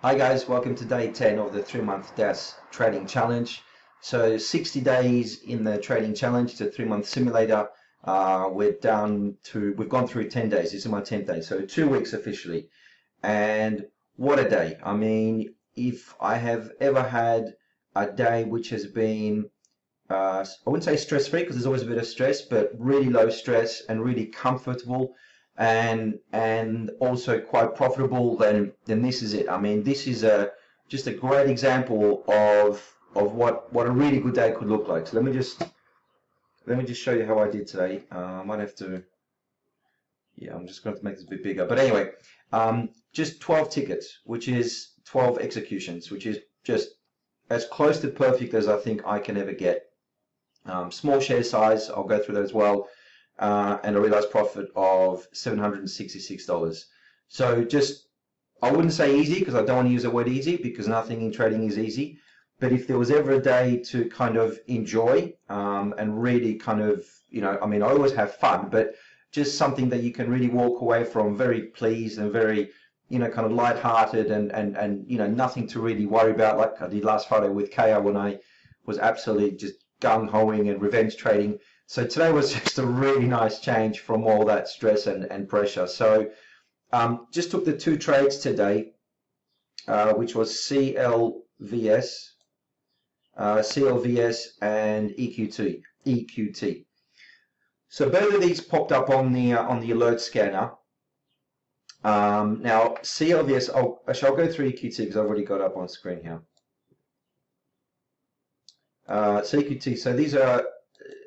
Hi guys, welcome to day 10 of the 3-month DAS trading challenge. So 60 days in the trading challenge, it's a 3-month simulator. We've gone through 10 days. This is my 10th day, so 2 weeks officially. And what a day. I mean, if I have ever had a day which has been, I wouldn't say stress-free because there's always a bit of stress, but really low stress and really comfortable and also quite profitable, then this is it. I mean, this is just a great example of what a really good day could look like. So let me just show you how I did today. I might have to, yeah, I'm just going to make this a bit bigger. But anyway, just 12 tickets, which is 12 executions, which is just as close to perfect as I think I can ever get. Small share size, I'll go through that as well. And a realized profit of $766. So just, I wouldn't say easy because I don't want to use the word easy because nothing in trading is easy. But if there was ever a day to kind of enjoy and really kind of, I mean, I always have fun, but just something that you can really walk away from very pleased and very, kind of lighthearted and nothing to really worry about, like I did last Friday with Kaya when I was absolutely just gung-hoing and revenge trading. So today was just a really nice change from all that stress and pressure. So just took the 2 trades today, which was CLVS and EQT. So both of these popped up on the alert scanner. Now CLVS, I'll go through EQT because I've already got up on screen here. So EQT, so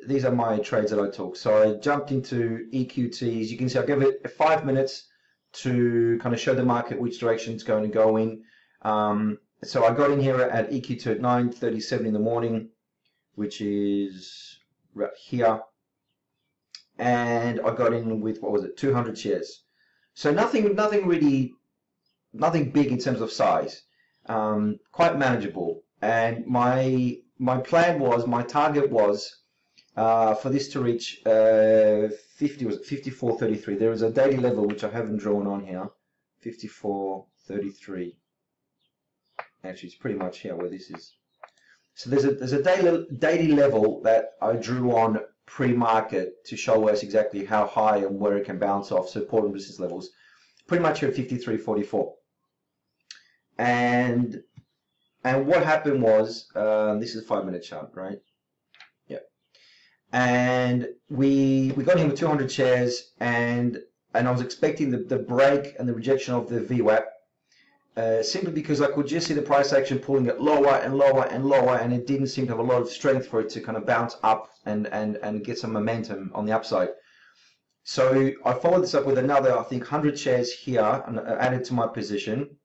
these are my trades that I took. So I jumped into EQT. As you can see, I gave it 5 minutes to kind of show the market which direction it's going to go in. So I got in here at EQT at 9:37 in the morning, which is right here. And I got in with, what was it, 200 shares. So nothing big in terms of size, quite manageable. And my target was for this to reach 54.33. There is a daily level which I haven't drawn on here, 54.33. Actually, it's pretty much here where this is. So there's a daily level that I drew on pre-market to show us exactly how high and where it can bounce off, support and resistance levels. Pretty much here at 53.44. And what happened was, this is a 5-minute chart, right? And we got in with 200 shares, and I was expecting the break and the rejection of the VWAP, simply because I could just see the price action pulling it lower and lower and lower, and it didn't seem to have a lot of strength for it to kind of bounce up and get some momentum on the upside. So I followed this up with another, I think, 100 shares here, and added to my position,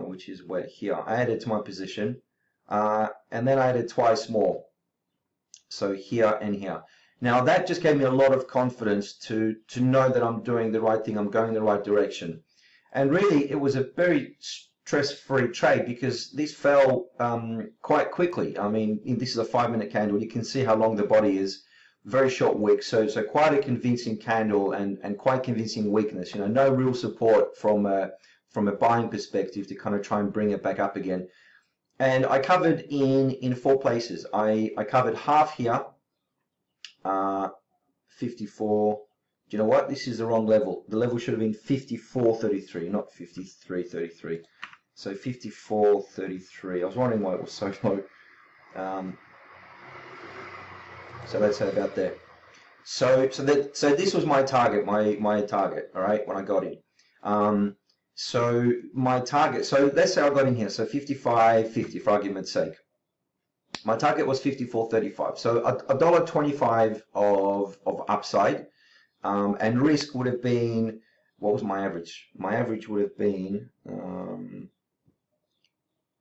which is where here. I added to my position, and then I added twice more. So here and here. Now that just gave me a lot of confidence to know that I'm doing the right thing, I'm going the right direction. And really it was a very stress-free trade because this fell quite quickly. I mean, this is a 5-minute candle. You can see how long the body is. Very short wick, so quite a convincing candle and quite convincing weakness. No real support from a buying perspective to kind of try and bring it back up again. And I covered in 4 places. I covered half here, 54. Do you know what? This is the wrong level. The level should have been 54.33, not 53.33. So 54.33. I was wondering why it was so low. So let's say about there. So this was my target, my target. All right, when I got in. So my target, so let's say I got in here, so 55.50 for argument's sake. My target was 54.35, so $1.25 of upside, and risk would have been, what was my average? My average would have been,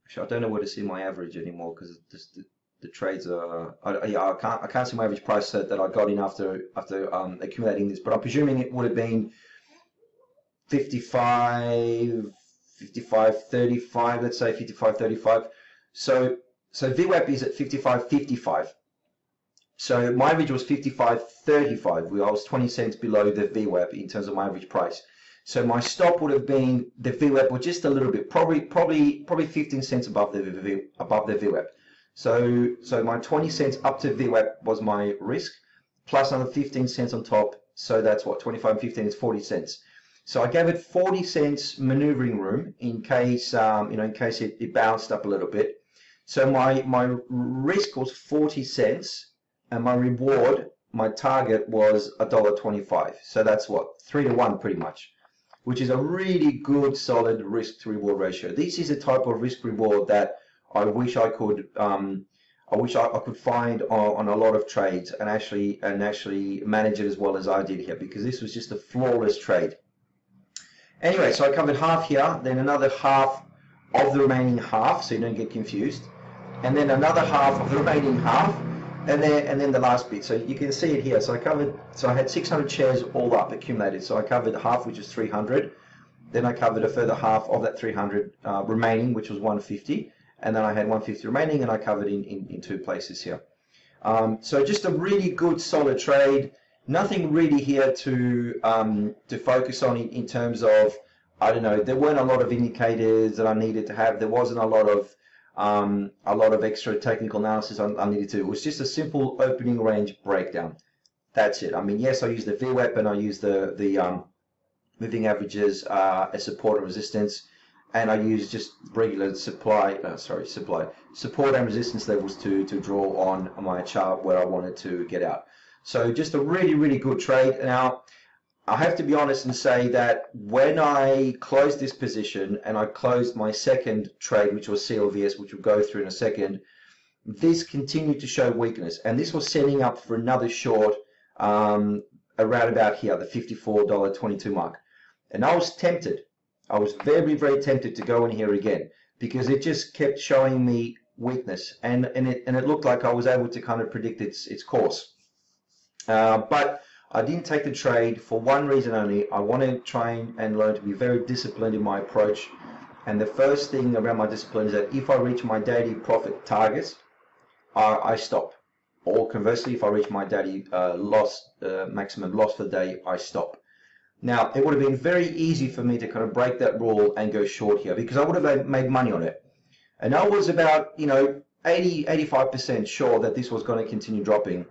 actually I don't know where to see my average anymore because the trades are, I can't see my average price that I got in after accumulating this, but I'm presuming it would have been 55.35, let's say 55.35. So VWAP is at 55.55. So my average was 55.35. I was 20 cents below the VWAP in terms of my average price. So my stop would have been the VWAP, or just a little bit, probably 15 cents above the VWAP. So my 20 cents up to VWAP was my risk, plus another 15 cents on top. So that's what, 25 and 15 is 40 cents. So I gave it 40 cents maneuvering room in case, in case it bounced up a little bit. So my risk was 40 cents, and my reward, my target was $1.25. So that's what, 3 to 1 pretty much, which is a really good, solid risk to reward ratio. This is a type of risk reward that I wish I could, I could find on a lot of trades and actually manage it as well as I did here, because this was just a flawless trade. Anyway, so I covered half here, then another half of the remaining half, so you don't get confused, and then another half of the remaining half, and then the last bit. So you can see it here. So I had 600 shares all up accumulated. So I covered half, which is 300. Then I covered a further half of that 300 remaining, which was 150, and then I had 150 remaining, and I covered in two places here. So just a really good, solid trade. Nothing really here to focus on in terms of, I don't know, there weren't a lot of indicators that I needed to have. There wasn't a lot of extra technical analysis I needed to. It was just a simple opening range breakdown. That's it. I mean, yes, I use the VWAP and I use the moving averages as support and resistance, and I use just regular support and resistance levels to draw on my chart where I wanted to get out. So just a really, really good trade. Now, I have to be honest and say that when I closed this position and I closed my second trade, which was CLVS, which we'll go through in a second, this continued to show weakness. And this was setting up for another short around about here, the $54.22 mark. And I was tempted. I was very, very tempted to go in here again, because it just kept showing me weakness. And it looked like I was able to kind of predict its course. But I didn't take the trade for one reason only. I want to try and learn to be very disciplined in my approach. And the first thing around my discipline is that if I reach my daily profit targets, I stop. Or conversely, if I reach my daily maximum loss for the day, I stop. Now, it would have been very easy for me to kind of break that rule and go short here, because I would have made money on it. And I was about, 85% sure that this was going to continue dropping.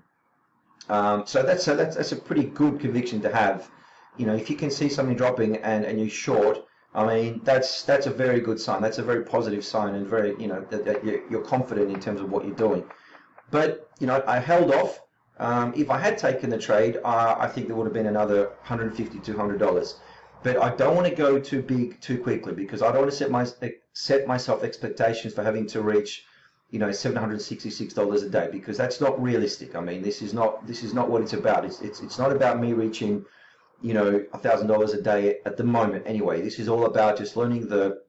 So that's a pretty good conviction to have. If you can see something dropping and you're short, I mean, that's a very good sign. That's a very positive sign, and very, that you're confident in terms of what you're doing. But, I held off. If I had taken the trade, I think there would have been another $150, $200. But I don't want to go too big too quickly, because I don't want to set myself expectations for having to reach $766 a day, because that's not realistic. I mean, this is not what it's about. It's not about me reaching, $1,000 a day at the moment. Anyway, this is all about just learning the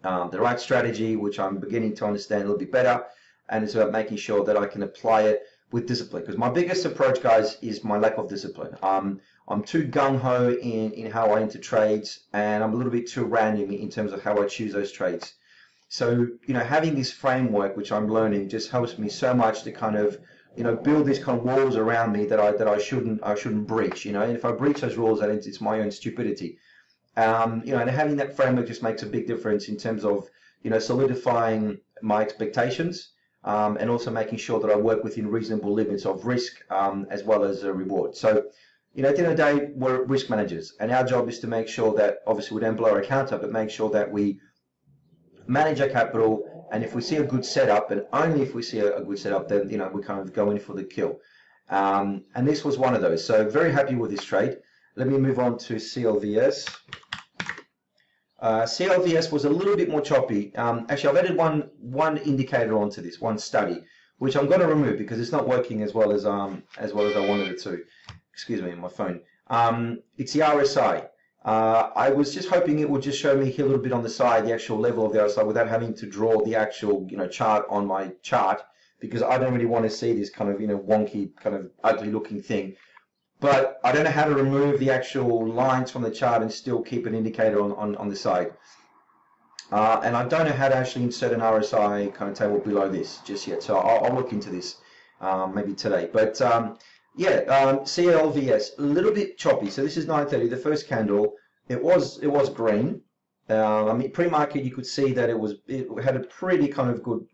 right strategy, which I'm beginning to understand a little bit better, and it's about making sure that I can apply it with discipline. Because my biggest approach, guys, is my lack of discipline. I'm too gung-ho in how I enter trades, and I'm a little bit too random in terms of how I choose those trades. So, having this framework, which I'm learning, just helps me so much to kind of, build these kind of walls around me that I shouldn't breach. And if I breach those rules, then it's my own stupidity. And having that framework just makes a big difference in terms of, solidifying my expectations, and also making sure that I work within reasonable limits of risk, as well as a reward. So, at the end of the day, we're risk managers, and our job is to make sure that, obviously, we don't blow our account up, but make sure that we manage our capital, and if we see a good setup, and only if we see a good setup, then we kind of go in for the kill. And this was one of those. So very happy with this trade. Let me move on to CLVS. CLVS was a little bit more choppy. Actually, I've added one indicator onto this, one study, which I'm going to remove because it's not working as well as I wanted it to. Excuse me, my phone. It's the RSI. I was just hoping it would just show me here a little bit on the side, the actual level of the RSI, without having to draw the actual, chart on my chart, because I don't really want to see this kind of, wonky, kind of ugly looking thing. But I don't know how to remove the actual lines from the chart and still keep an indicator on the side. And I don't know how to actually insert an RSI kind of table below this just yet. So I'll look into this maybe today. But yeah, CLVS, a little bit choppy. So this is 9:30, the first candle. it was green. I mean, pre-market, you could see that it had a pretty kind of good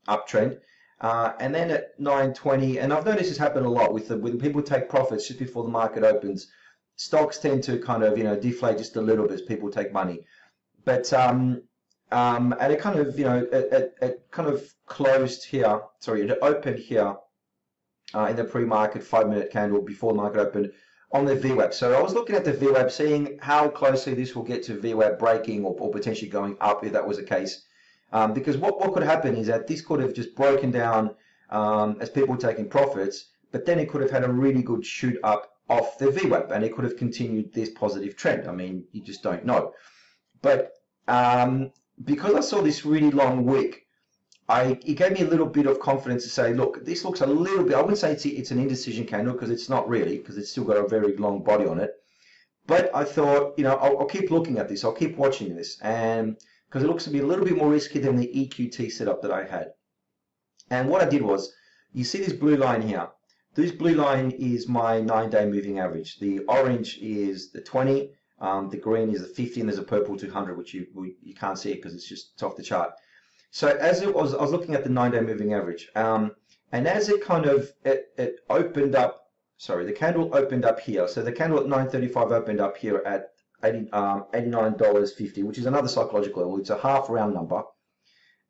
uptrend. And then at 9:20, and I've noticed this happen a lot when people take profits just before the market opens. Stocks tend to kind of deflate just a little bit as people take money. But and it kind of it kind of closed here. Sorry, it opened here in the pre-market 5-minute candle before the market opened on the VWAP. So I was looking at the VWAP, seeing how closely this will get to VWAP breaking or potentially going up if that was the case. Because what could happen is that this could have just broken down as people taking profits, but then it could have had a really good shoot up off the VWAP and it could have continued this positive trend. I mean, you just don't know. But because I saw this really long wick, it gave me a little bit of confidence to say, look, this looks a little bit, I wouldn't say it's an indecision candle because it's not really, because it's still got a very long body on it. But I thought, I'll keep looking at this, I'll keep watching this, and because it looks to be a little bit more risky than the EQT setup that I had. And what I did was, you see this blue line here. This blue line is my 9-day moving average. The orange is the 20, the green is the 50, and there's a purple 200, which you can't see because it's off the chart. So as I was looking at the 9-day moving average, and as it kind of it opened up, sorry, the candle opened up here. So the candle at 9:35 opened up here at $89.50, which is another psychological level. It's a half round number,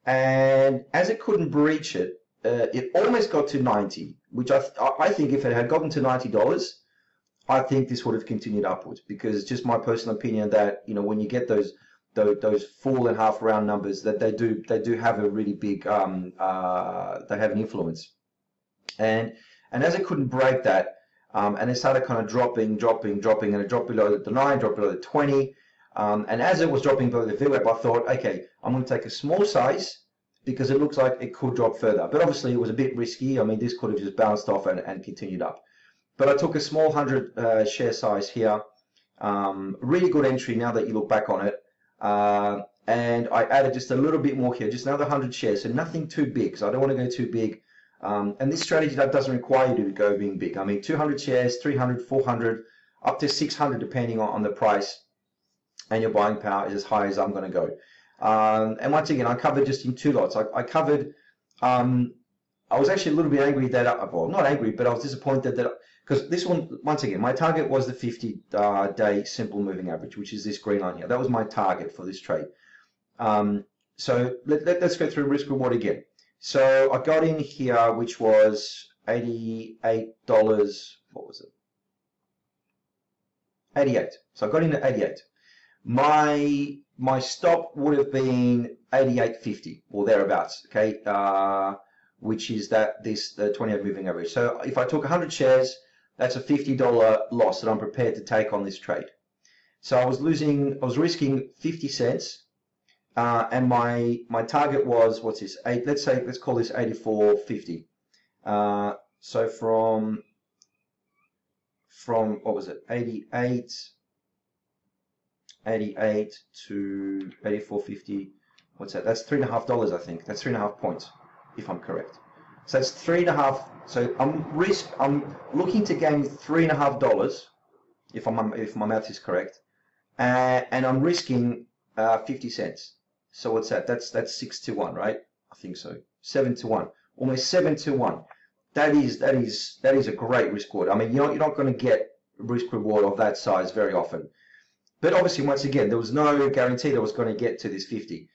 and as it couldn't breach it, it almost got to 90, which I think if it had gotten to $90, I think this would have continued upwards, because it's just my personal opinion that when you get those full and half round numbers, that they do have a really big they have an influence, and as it couldn't break that, and it started kind of dropping, and it dropped below the 9, dropped below the 20, and as it was dropping below the VWAP, I thought, okay, I'm going to take a small size because it looks like it could drop further, but obviously it was a bit risky. I mean, this could have just bounced off and continued up, but I took a small 100 share size here, really good entry now that you look back on it. And I added just a little bit more here, just another 100 shares, so nothing too big, so I don't want to go too big. And this strategy that doesn't require you to go being big. I mean, 200 shares, 300, 400, up to 600 depending on the price, and your buying power is as high as I'm going to go. And once again, I covered just in 2 lots. I covered, I was actually a little bit angry that, well, not angry, but I was disappointed that, because this one, once again, my target was the 50-day simple moving average, which is this green line here. That was my target for this trade. So let's go through risk reward again. So I got in here, which was $88. What was it? 88. So I got in at 88. My stop would have been 88.50 or thereabouts. Okay, which is the 20-day moving average. So if I took 100 shares, that's a $50 loss that I'm prepared to take on this trade. So I was risking 50 cents, and my target was, what's this? Let's call this 84.50. So from what was it? 88 to 84.50. What's that? That's $3.50, I think. That's 3.5 points, if I'm correct. So it's 3.5. So I'm looking to gain $3.50 if my math is correct, and I'm risking 50 cents. So what's that? That's 6 to 1, right? I think so. 7 to 1, almost 7 to 1. That is a great risk reward. I mean, you're not going to get risk reward of that size very often. But obviously, once again, there was no guarantee that I was going to get to this 50.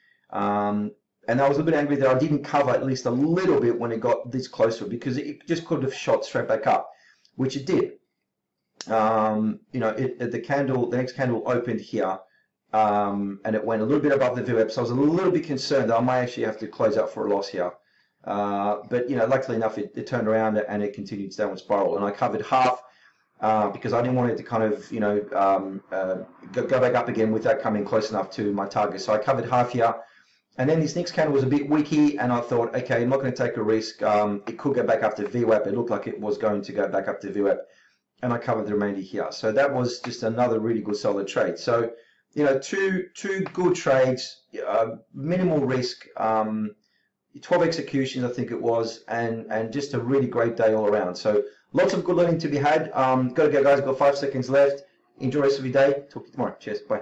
And I was a little bit angry that I didn't cover at least a little bit when it got this closer, because it just could have shot straight back up, which it did. The next candle opened here, and it went a little bit above the VWAP. So I was a little bit concerned that I might actually have to close out for a loss here. But luckily enough, it turned around and it continued its downward spiral, and I covered half because I didn't want it to kind of go back up again without coming close enough to my target. So I covered half here. And then this next candle was a bit wicky, and I thought, okay, I'm not going to take a risk. It could go back up to VWAP. It looked like it was going to go back up to VWAP, and I covered the remainder here. So that was just another really good solid trade. So, two good trades, minimal risk, 12 executions, I think it was, and just a really great day all around. So lots of good learning to be had. Got to go, guys. I've got 5 seconds left. Enjoy the rest of your day. Talk to you tomorrow. Cheers. Bye.